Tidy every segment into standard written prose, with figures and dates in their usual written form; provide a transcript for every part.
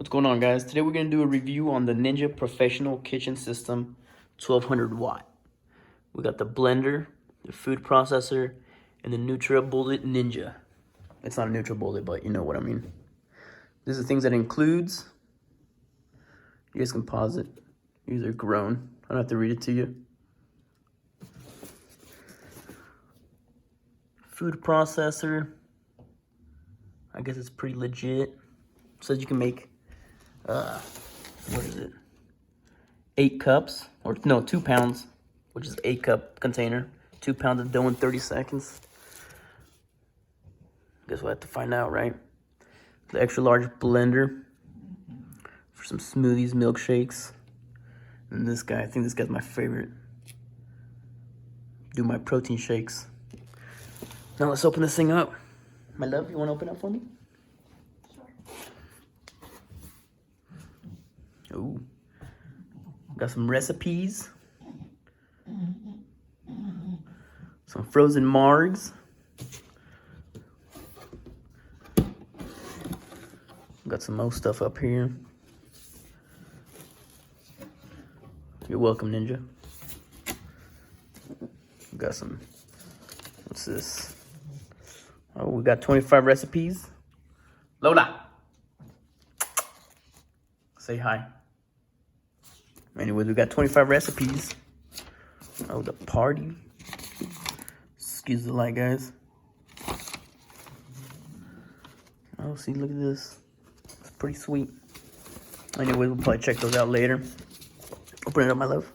What's going on, guys? Today we're going to do a review on the Ninja Professional Kitchen System 1200 watt. We got the blender, the food processor, and the NutriBullet Ninja. It's not a NutriBullet, but you know what I mean. These are the things that it includes. You guys can pause it. These are grown. I don't have to read it to you. Food processor. I guess it's pretty legit. It says you can make what is it? 8 cups, or no, 2 pounds, which is 8-cup container. 2 pounds of dough in 30 seconds. Guess we'll have to find out, right? The extra large blender for some smoothies, milkshakes. And this guy, I think this guy's my favorite. Do my protein shakes. Now let's open this thing up. My love, you want to open up for me? Ooh. Got some recipes. Some frozen margs. Got some more stuff up here. You're welcome, Ninja. Got some, what's this? Oh, we got 25 recipes. Lola! Say hi. Anyways, we got 25 recipes. Oh, the party. Excuse the light, guys. Oh, see, look at this. It's pretty sweet. Anyways, we'll probably check those out later. Open it up, my love.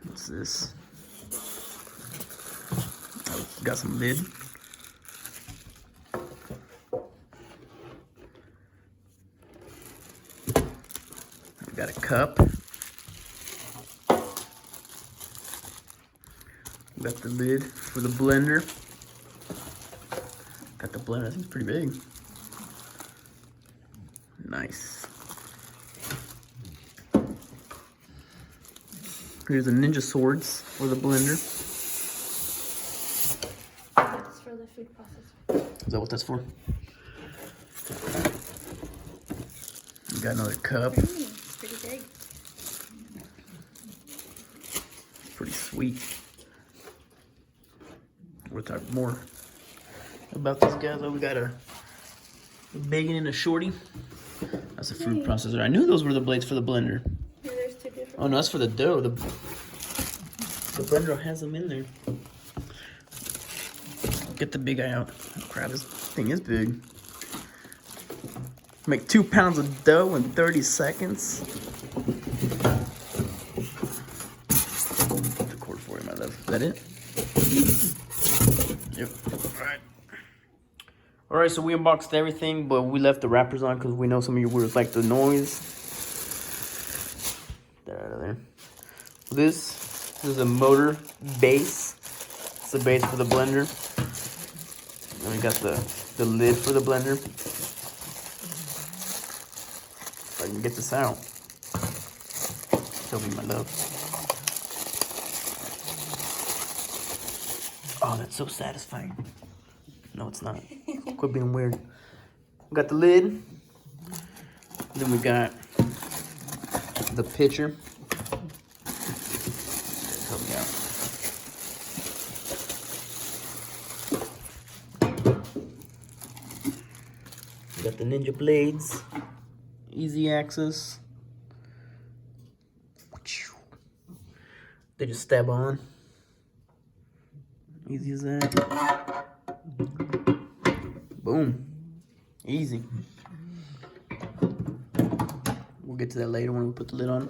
What's this? Oh, got some lid. Got a cup. Got the lid for the blender. Got the blender, I think it's pretty big. Nice. Here's the Ninja swords for the blender. That's for the food processor. Is that what that's for? We got another cup. It's pretty big. Pretty sweet. We'll talk more about these guys. Oh, we got a bacon and a shorty. That's a food processor. I knew those were the blades for the blender. Yeah, there's 2 different. Oh no, that's for the dough. The blender has them in there. Get the big guy out. Oh, crap, this thing is big. Make 2 pounds of dough in 30 seconds. The cord for you, my love. Is that it? Yep. Alright. Alright, so we unboxed everything, but we left the wrappers on because we know some of you viewers like the noise. They're out of there. This is a motor base. It's the base for the blender. And we got the lid for the blender. If I can get this out. Tell me, my love. Oh, that's so satisfying. No, it's not. Quit being weird. We got the lid. Then we got the pitcher. Help me out. We got the Ninja blades. Easy access. They just stab on. Easy as that. Boom. Easy. We'll get to that later when we put the lid on.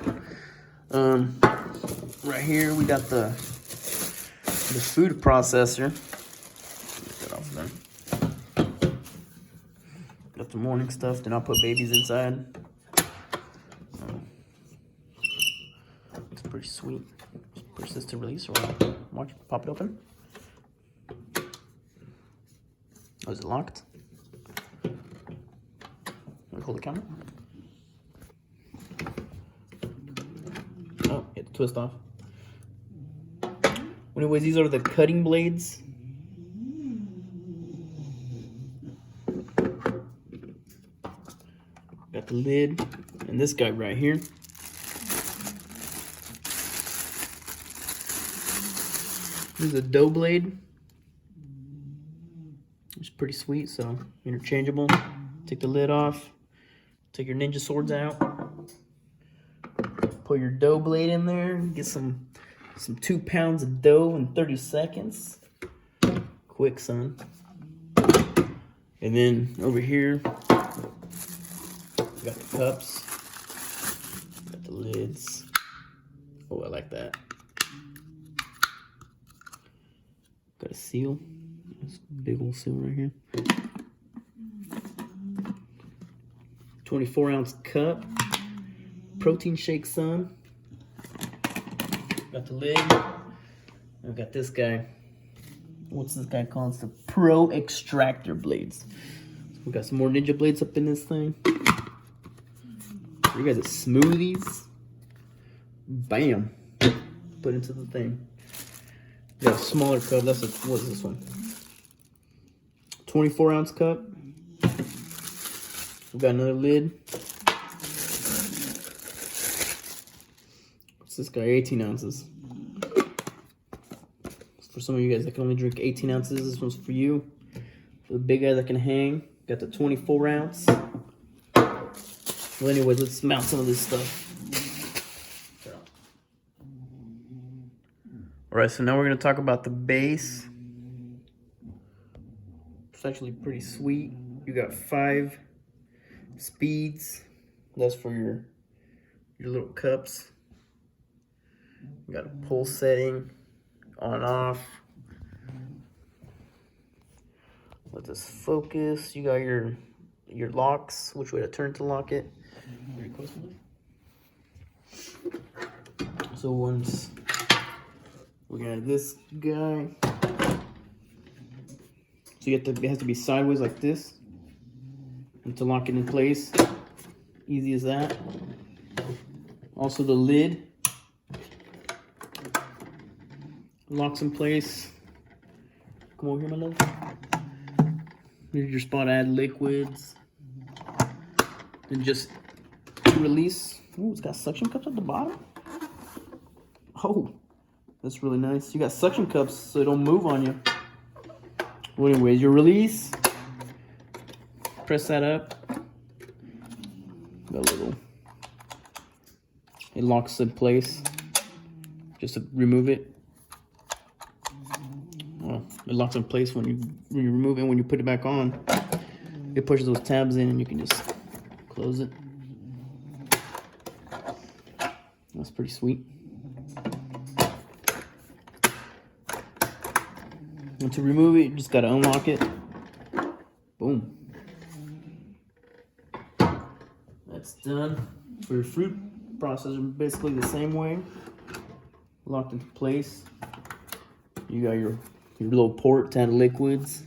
Right here we got the food processor. Get that off there. Got the morning stuff. Then I'll put babies inside. It's pretty sweet. Persistent release or what? Watch, pop it open. Oh, is it locked? Let me hold the camera. Oh, it twist off. Anyways, these are the cutting blades. Got the lid and this guy right here. This is a dough blade. It's pretty sweet, so interchangeable. Take the lid off. Take your Ninja swords out. Put your dough blade in there. Get some 2 pounds of dough in 30 seconds. Quick, son. And then over here, we got the cups. Got the lids. Oh, I like that. Got a seal. This big old seal right here. 24-ounce cup. Protein shake, son. Got the lid. I've got this guy. What's this guy called? It's the Pro Extractor blades. We got some more Ninja blades up in this thing. You guys are smoothies. Bam. Put into the thing. We got a smaller cup. What is this one? 24-ounce cup. We got another lid. What's this guy? 18 ounces. For some of you guys that can only drink 18 ounces, this one's for you. For the big guy that can hang, got the 24-ounce. Well, anyways, let's mount some of this stuff. All right, so now we're gonna talk about the base. It's actually pretty sweet. You got 5 speeds. That's for your little cups. You got a pull setting, on off. Let this focus. You got your locks, which way to turn to lock it. Very close. So once we got this guy, so it has to be sideways like this, and to lock it in place. Easy as that. Also the lid locks in place. Come over here, my love. Here's your spot to add liquids. Then just release. Ooh, it's got suction cups at the bottom. Oh, that's really nice. You got suction cups so it don't move on you. Well, anyways, your release. Press that up. Got a little. It locks in place. Just to remove it. Well, it locks in place when you remove it. When you put it back on, it pushes those tabs in and you can just close it. That's pretty sweet. And to remove it, you just gotta unlock it. Boom. That's done. For your fruit processor, basically the same way. Locked into place. You got your little port to add liquids.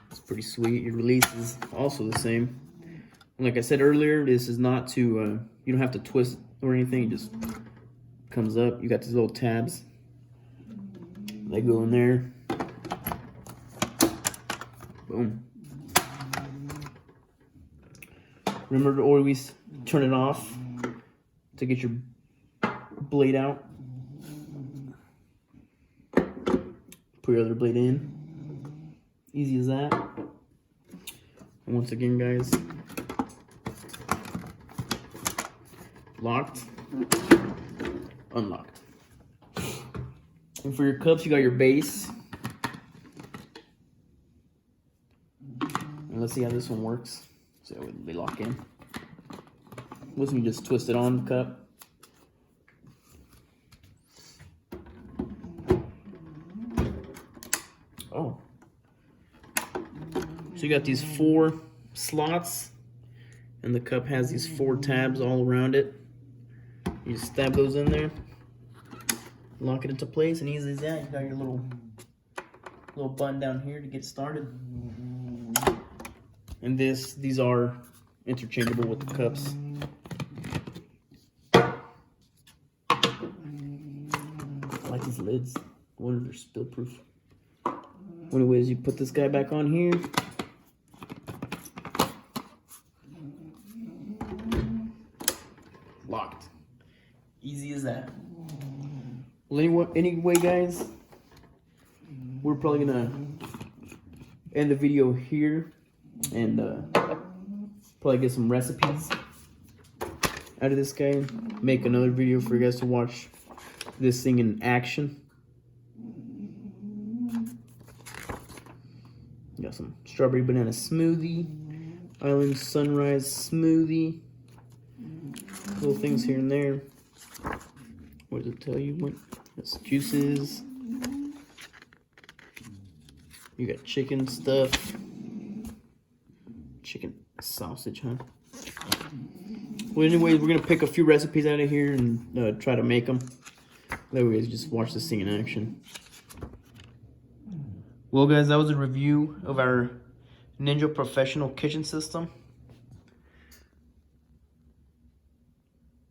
It's pretty sweet. Your release is also the same. And like I said earlier, this is not to, you don't have to twist or anything. It just comes up. You got these little tabs. They go in there. Boom. Remember to always turn it off to get your blade out. Put your other blade in. Easy as that. And once again, guys, locked, unlocked. And for your cups, you got your base. And let's see how this one works. So they lock in. This one you just twist it on the cup. Oh. So you got these 4 slots, and the cup has these 4 tabs all around it. You just stab those in there, lock it into place, and easy as that. You got your little button down here to get started. And these are interchangeable with the cups. I like these lids. I wonder if they're spill proof. Anyways, you put this guy back on here. Anyway, guys, we're probably gonna end the video here and probably get some recipes out of this guy. Make another video for you guys to watch this thing in action. Got some strawberry banana smoothie, island sunrise smoothie, little things here and there. What does it tell you? What? That's juices. You got chicken stuff. Chicken sausage, huh? Well, anyways, we're gonna pick a few recipes out of here and try to make them. That way, just watch this thing in action. Well, guys, that was a review of our Ninja Professional Kitchen System.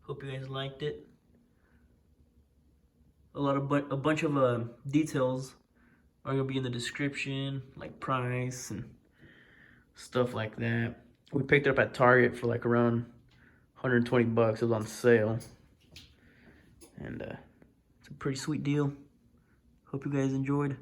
Hope you guys liked it. A bunch of details are gonna be in the description, like price and stuff like that. We picked it up at Target for like around 120 bucks. It was on sale, and it's a pretty sweet deal. Hope you guys enjoyed.